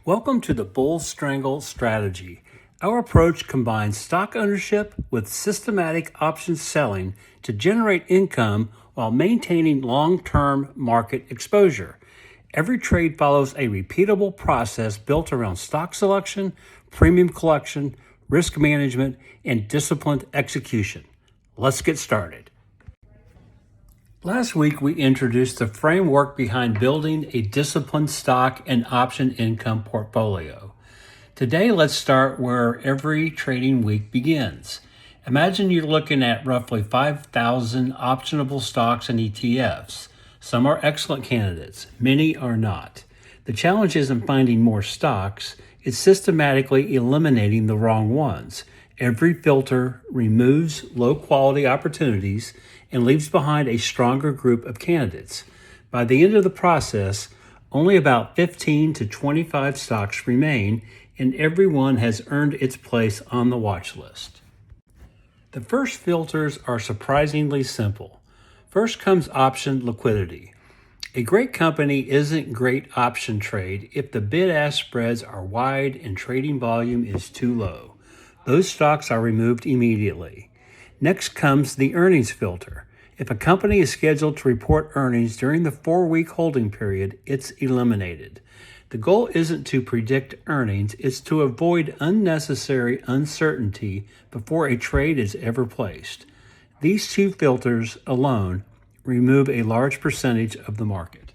Welcome to the Bull Strangle strategy. Our approach combines stock ownership with systematic option selling to generate income while maintaining long-term market exposure. Every trade follows a repeatable process built around stock selection, premium collection, risk management, and disciplined execution. Let's get started. Last week, we introduced the framework behind building a disciplined stock and option income portfolio. Today, let's start where every trading week begins. Imagine you're looking at roughly 5,000 optionable stocks and ETFs. Some are excellent candidates, many are not. The challenge isn't finding more stocks, it's systematically eliminating the wrong ones. Every filter removes low-quality opportunities and leaves behind a stronger group of candidates. By the end of the process, only about 15 to 25 stocks remain, and every one has earned its place on the watch list. The first filters are surprisingly simple. First comes option liquidity. A great company isn't great option trade if the bid-ask spreads are wide and trading volume is too low. Those stocks are removed immediately. Next comes the earnings filter. If a company is scheduled to report earnings during the 4-week holding period, it's eliminated. The goal isn't to predict earnings, it's to avoid unnecessary uncertainty before a trade is ever placed. These two filters alone remove a large percentage of the market.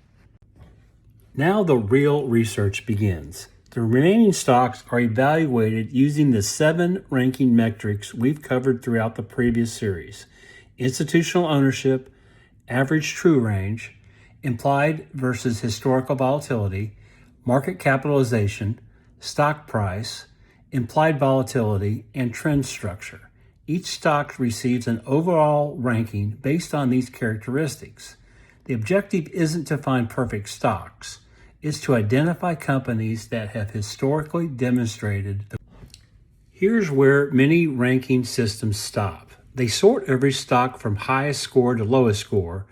Now the real research begins. The remaining stocks are evaluated using the 7 ranking metrics we've covered throughout the previous series: institutional ownership, average true range, implied versus historical volatility, market capitalization, stock price, implied volatility, and trend structure. Each stock receives an overall ranking based on these characteristics. The objective isn't to find perfect stocks. Is to identify companies that have historically demonstrated. Here's where many ranking systems stop. They sort every stock from highest score to lowest score,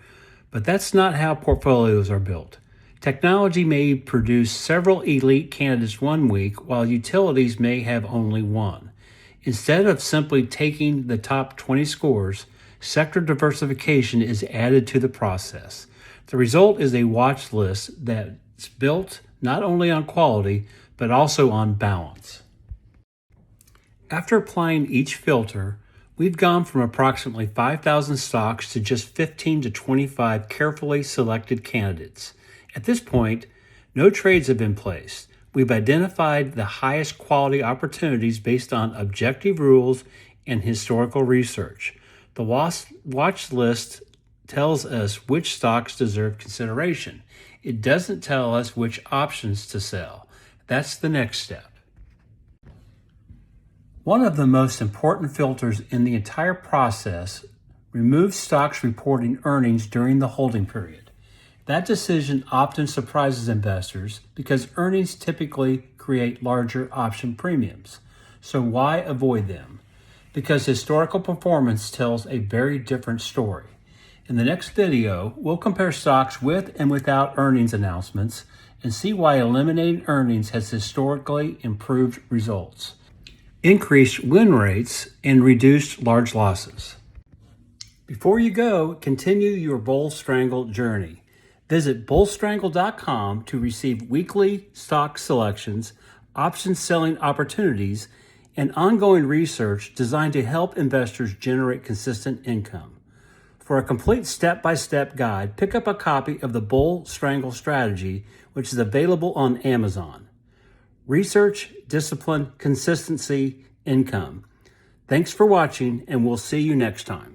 but that's not how portfolios are built. Technology may produce several elite candidates one week, while utilities may have only one. Instead of simply taking the top 20 scores, sector diversification is added to the process. The result is a watch list that's built not only on quality, but also on balance. After applying each filter, we've gone from approximately 5,000 stocks to just 15 to 25 carefully selected candidates. At this point, no trades have been placed. We've identified the highest quality opportunities based on objective rules and historical research. The watch list tells us which stocks deserve consideration. It doesn't tell us which options to sell. That's the next step. One of the most important filters in the entire process removes stocks reporting earnings during the holding period. That decision often surprises investors because earnings typically create larger option premiums. So why avoid them? Because historical performance tells a very different story. In the next video, we'll compare stocks with and without earnings announcements and see why eliminating earnings has historically improved results, increased win rates, and reduced large losses. Before you go, continue your Bull Strangle journey. Visit bullstrangle.com to receive weekly stock selections, option selling opportunities, and ongoing research designed to help investors generate consistent income. For a complete step-by-step guide, pick up a copy of the Bull Strangle strategy, which is available on Amazon. Research, discipline, consistency, income. Thanks for watching, and we'll see you next time.